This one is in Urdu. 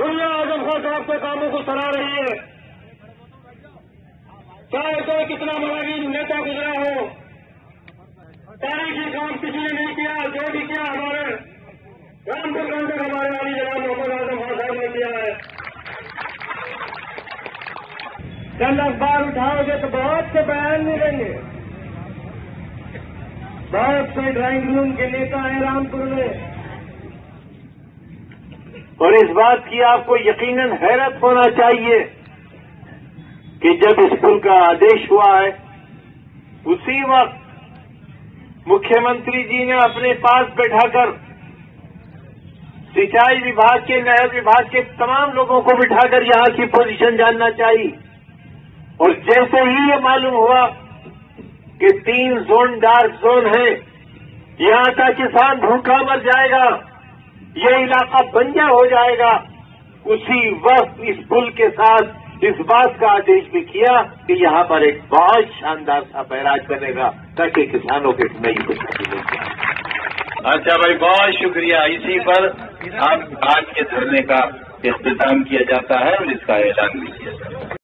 دنیا اعظم خان صاحب کے کاموں کو سراہ رہی ہے، چاہے کوئی کتنا مراغین نیتا گزرا ہو، تاریخی کام کسی نے نہیں کیا، جو بھی کیا ہمارے رامپور گنج تک ہمارے والی جناب محمد اعظم خان صاحب نے کیا ہے۔ چند اخبار اٹھاؤ گے تو بہت سے بیان ملیں گے، بہت سے ڈرائنگ روم کے نیتا ہیں رامپور میں، اور اس بات کی آپ کو یقیناً حیرت ہونا چاہیے کہ جب اس پل کا آدیش ہوا ہے اسی وقت مکھیہ منتری جی نے اپنے پاس بیٹھا کر سینچائی وبھاگ کے، نہر وبھاگ کے تمام لوگوں کو بٹھا کر یہاں کی پوزیشن جاننا چاہیے، اور جیسے ہی یہ معلوم ہوا کہ 3 زون ڈارک زون ہیں، یہاں کا کسان بھوکا مر جائے گا، یہ علاقہ بنجر ہو جائے گا، اسی وقت اس پل کے ساتھ اس بات کا آدیش بھی کیا کہ یہاں پر ایک بہت شاندار سا بیراج بنے گا تاکہ کسانوں کے نئی خوشخبری مل جائے۔ اچھا بھائی، بہت شکریہ۔ اسی پر اب آج کے دھرنے کا اختتام کیا جاتا ہے اور اس کا اعلان بھی کیا جاتا ہے۔